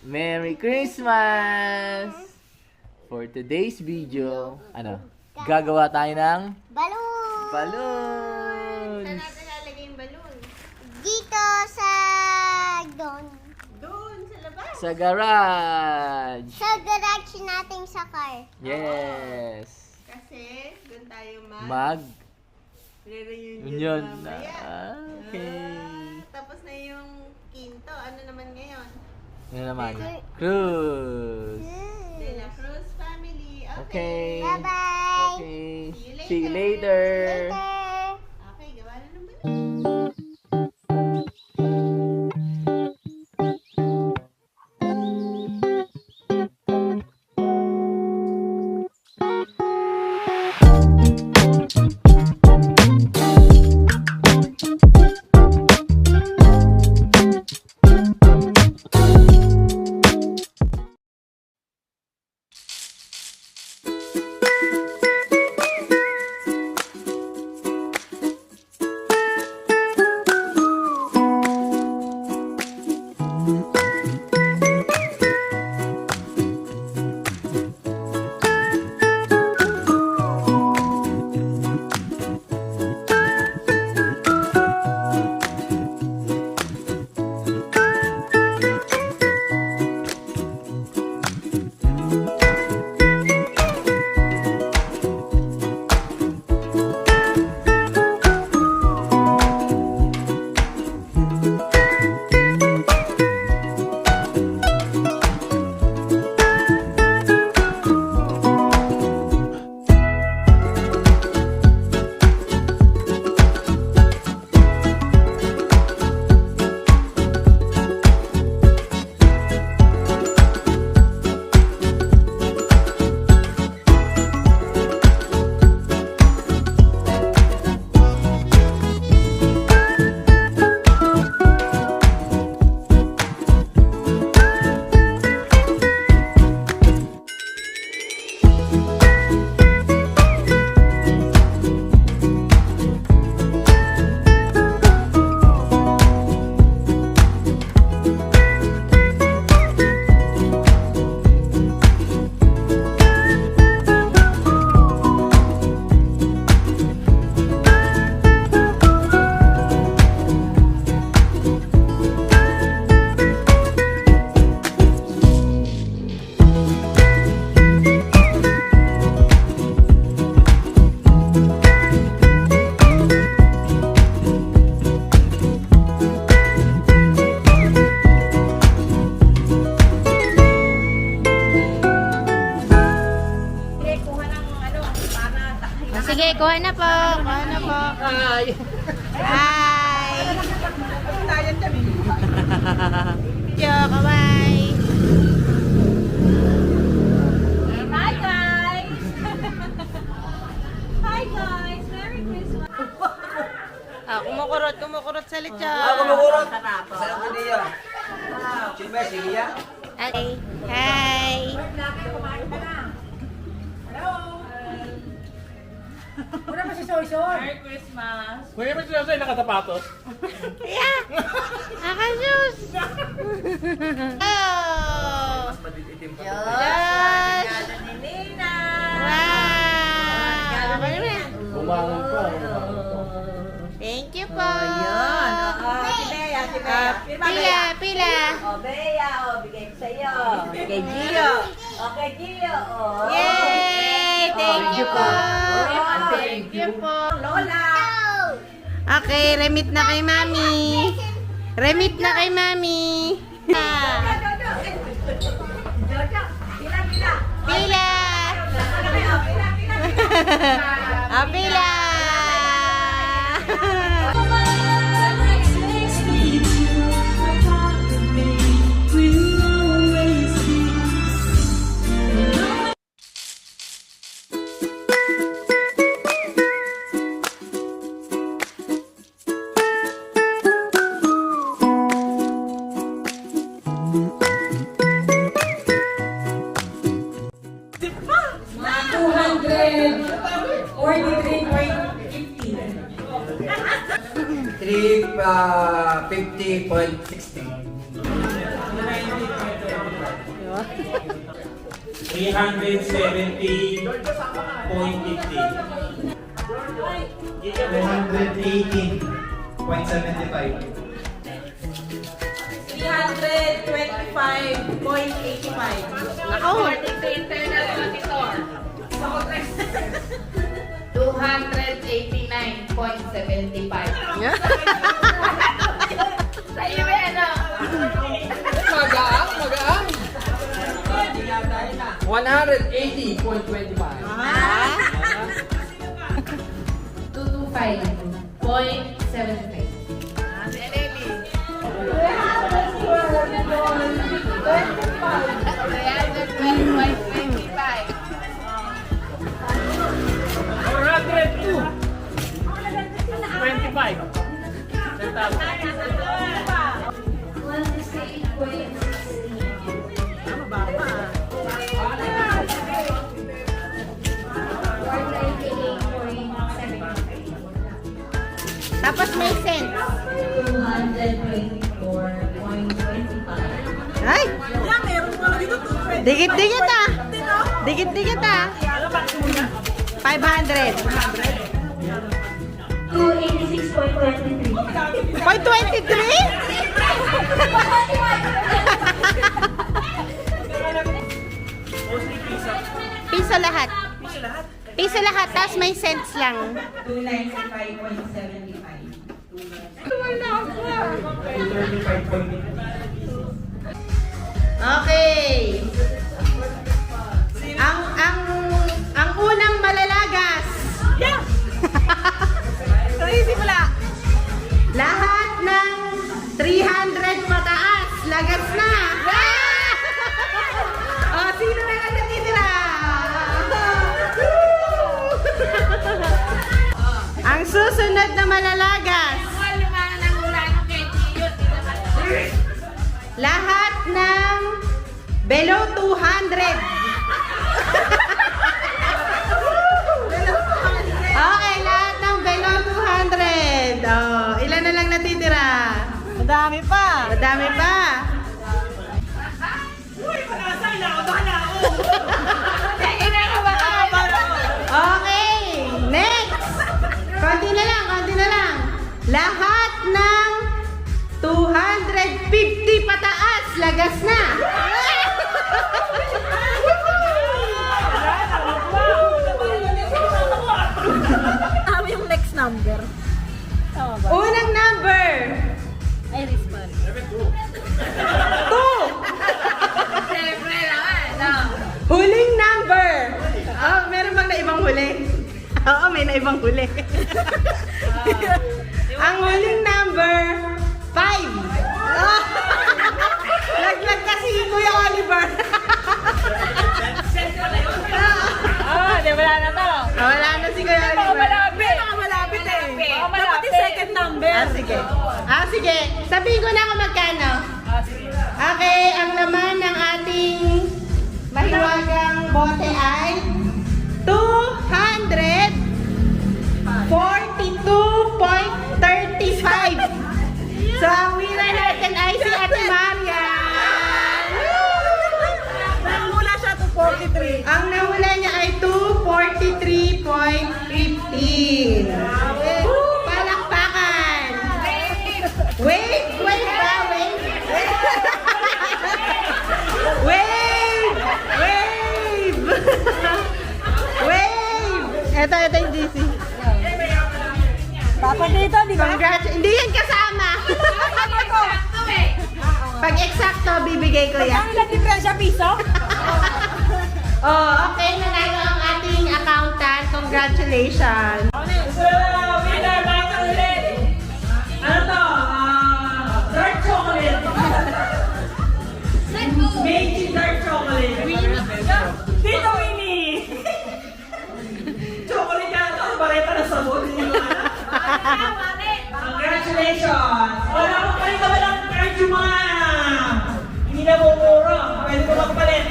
Merry Christmas! For today's video, gagawa tayo ng Balloon! balloons! Saan natin lalagay yung balloon? Dito sa doon. Doon, sa labas. Sa garage! Sa garage natin sa car. Yes! Kasi doon tayo Mag re-reunion Union na. mamaya. Okay. Tapos na yung quinto. Ano naman ngayon? Ano naman? Cruz! De La Cruz family. Okay. Bye-bye! Okay. See See you you later! Later! Okay, gawa na ng balloon. Sige, kuha na po. Kuha na po. Hi! Hi! Yo, kawai! Hi guys! Hi guys! Merry Christmas! Kumukurot sa lechon. Kumurot. Sarap na niya. Sige, sige ya. Okay. Hi! Merry Christmas! Kuya, may sinasabi nakatapatos? Yeah! Nakasus! Oh! Josh! ni Nina! Wow! Ano yan? Bumangon pa. Thank you po! Si Bea, si Bea. Pila, pila! O, Bea, o, bigay ko sa'yo. Kay Gio. O, kay Gio, o. Yay! Thank you po! Thank you po! Lola! Okay, remit na kay Mami! Remit na kay Mami! Jojo! Jojo! Pila, pila! Pila! Pila, pila! Ah, pila! $350.60. Ako. 224.75. Tapos may cents. 224.25. Ay! Dikit-dikit ah! Dikit-dikit ah! 500. 286.23. Point 23? Piso lahat. Piso lahat, tapos may cents lang. 295.75. Okay. Ang unang malalagas. Yeah. Simula. Lahat ng 300 pataas, lagas na. Oh, sino na lang natitira? Ang susunod na malalagas. Lahat ng below 200. Okay, lahat ng below 200. Oh, ilan na lang natitira? Madami pa. Madami pa. Okay, next. Konti na lang, konti na lang. Lahat ng 250 pataas, lagas na. Tama yung next number. Tama ba? Unang number. Iris pa. 2. Huling number. Oh, meron bang naibang huli? Oo, may naibang huli. Ang huling number, 5. Laglag kasi Kuya Oliver. Di wala na to. Wala na si Kuya Oliver. Malapit eh. Dapat yung second number. Sige. Sabihin ko na kung magkano. Okay, ang laman ng ating mahiwagang bote ay 242.35. So, ang winner natin ay si Ate Marian. Mula siya to 43. Ang nahula niya ay 243.15. Palakpakan! Wave! Wave ba? Wave! Wave! Wave! Wave! Ito yung DC. Dapat dito, di ba? Hindi yan kasama. Pag eksakto, bibigay ko yan. Ano lang diferensya, piso? Oh, okay. Nanalo ang ating accountant. Congratulations. Winner, baka ulit. Ano to? Dark chocolate. Meiji dark chocolate. Dito, Winnie. Chocolate yan. Ito, bareta na sabon. Congratulations. Wala akong palit na walang card yung mga hindi na bumuro. Pwede ko magpalit.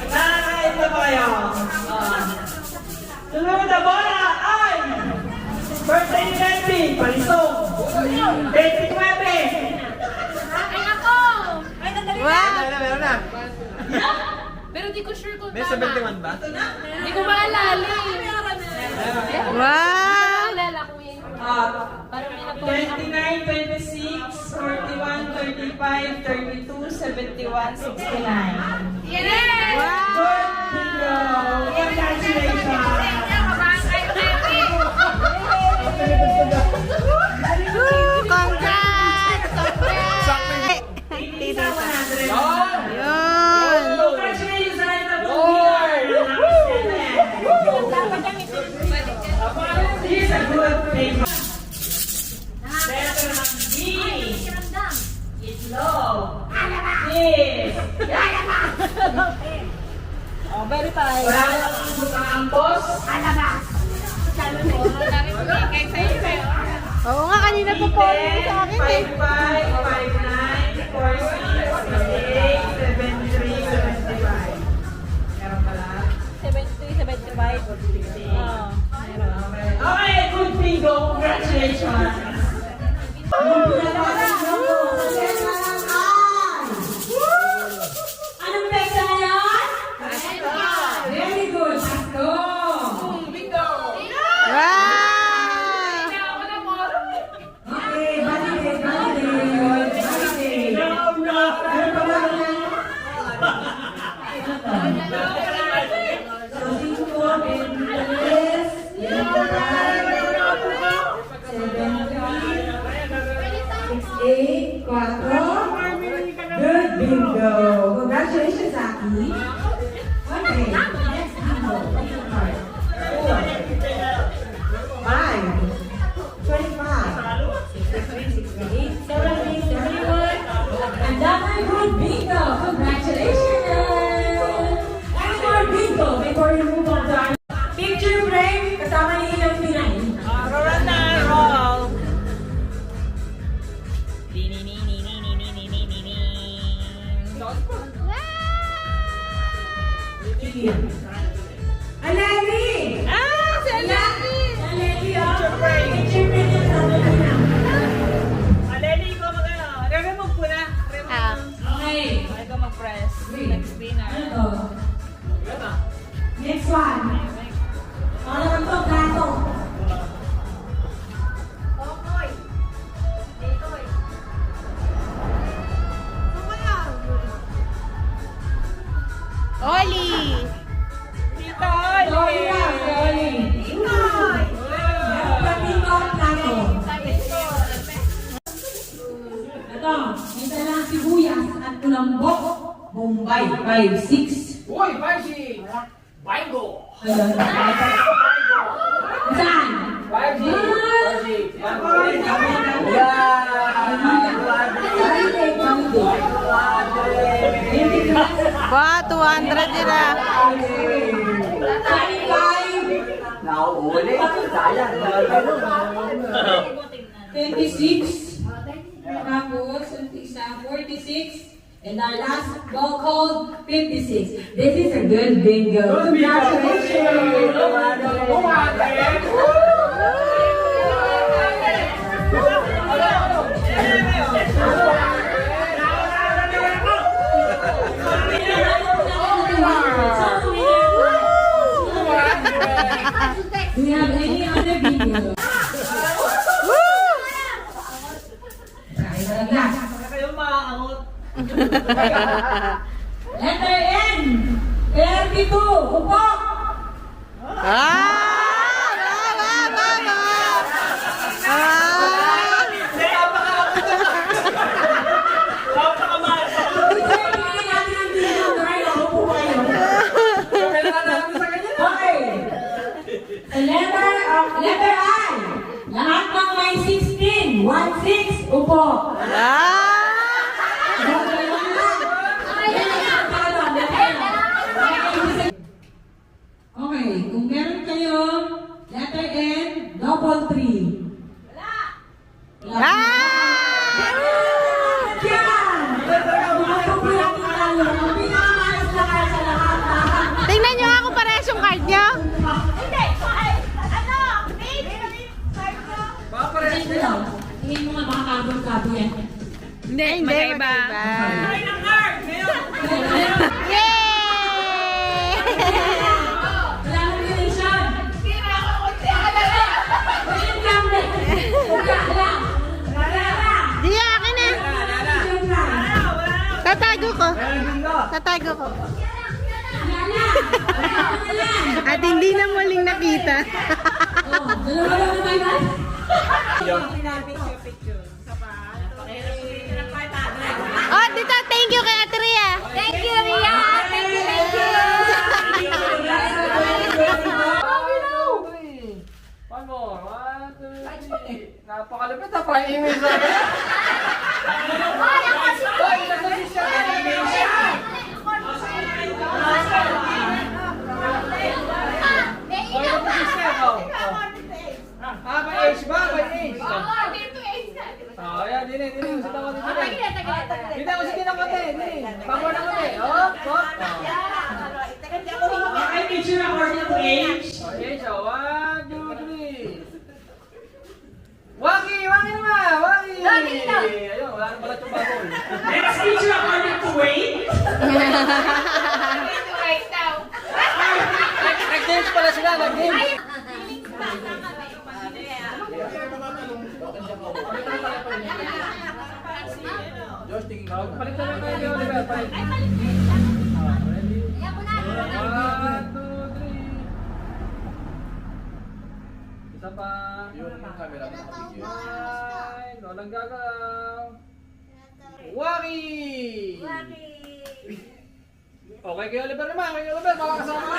Nakakain na ba kayo? Sunod na bola ay birthday ni Melvin, palisong. 29. Wow! Meron na. Pero di ko sure kung May tama. 71 ba? Di ko maalala eh. Wow! Maalala ko yun. Parang may nagpo- 29, 26, 41, 35, 32, 71, 69. Yes! Good bingo! Congratulations! Woo! Congrats! Congrats! Tita 100. Yun! Congratulations sa lahat ng winner! Here's a good thing. Letter ng B. Itlog. Yes. Oh, verify. Wala na lang ang boss. Oo nga, kanina po po sa akin eh. 55, 59, 46, 78, 73, 75. Meron pala. 70, 75. Oh, meron. Okay, good bingo. Congratulations. Anong peksa na yun? Very good. Let's go. Wow! Okay, validate, validate. Ano pa ba yan? So, 5, 23, 6, 8, 4. Good bingo. Congratulations, Aki. Okay, next bingo. 5, 25, 68, 70, 71. Another good bingo. Congratulations. One more bingo before we move on to our picture frame kasama ni Inang Pinay. Roll na, roll. Aleli! Si Alaki! Aleli, oh. Picture frame yung sabi ko na. Aleli, ikaw mag-ano? Remove ko na. Okay. Ikaw mag-press. Next spinner. Ano to? Next one. Ano naman to? Gato. Oli! Tita Sorry Oli! lang, sorry. Meron pa dito ang plato. Ito, may dalang sibuyas at tulambok. Bombay, 5, 6. Uy, Margie! Bingo! Ayun. Saan? Margie! Wow, 200 nila. 26. Tapos, ang isa, 46. And our last ball called 56. This is a good bingo. Congratulations! Do we have any other bingo? Last. Kayo maaangot. Letter N. 32. Upo. Ah! Letter I. Lahat ng may 16. 1-6. Upo. Okay, kung meron kayo letter N, double 3. nyo? Hindi, ano? Baka parehas Ito daw. Tingin mo nga makakabong-kabo yan. Hindi, magkaiba. Ay, ng card! Ngayon! Yay! Wala kang relation. Walang gamit. Wala. Di, akin na. Joke lang. Tatago ko. Meron din ka! Tatago ko. Wala. At hindi na muling nakita. Oh, dalawa lang na tayo. Oh, dito, thank you kay Ate Rhea. Thank you, Ria. Thank you, thank you. One more. 1, 2, 3. Napakalapit na. Parang email sa akin. Hoy, nasa siya. Hoy, nasa siya. Ah, by age ba? By age. Oh, ayan, dini. Usita ko dito. Dito, usitin ako te. Dini. Pamor na ko te. Oh, oh. Okay, picture according to age. Okay, so 1, 2, 3. Waki naman! Waki! Ayun, wala na pala itong bagol. Next picture according to weight. Nag-games pala sila, nag-games. Josh, tingin ka. Palit na lang kayo, Oliver. Palit. Ready? 1, 2, 3. Isa pa. Yung camera na nakabigyo. Walang gagalaw. Waki! Okay, kay Oliver naman. Kay Oliver, makakasama ka.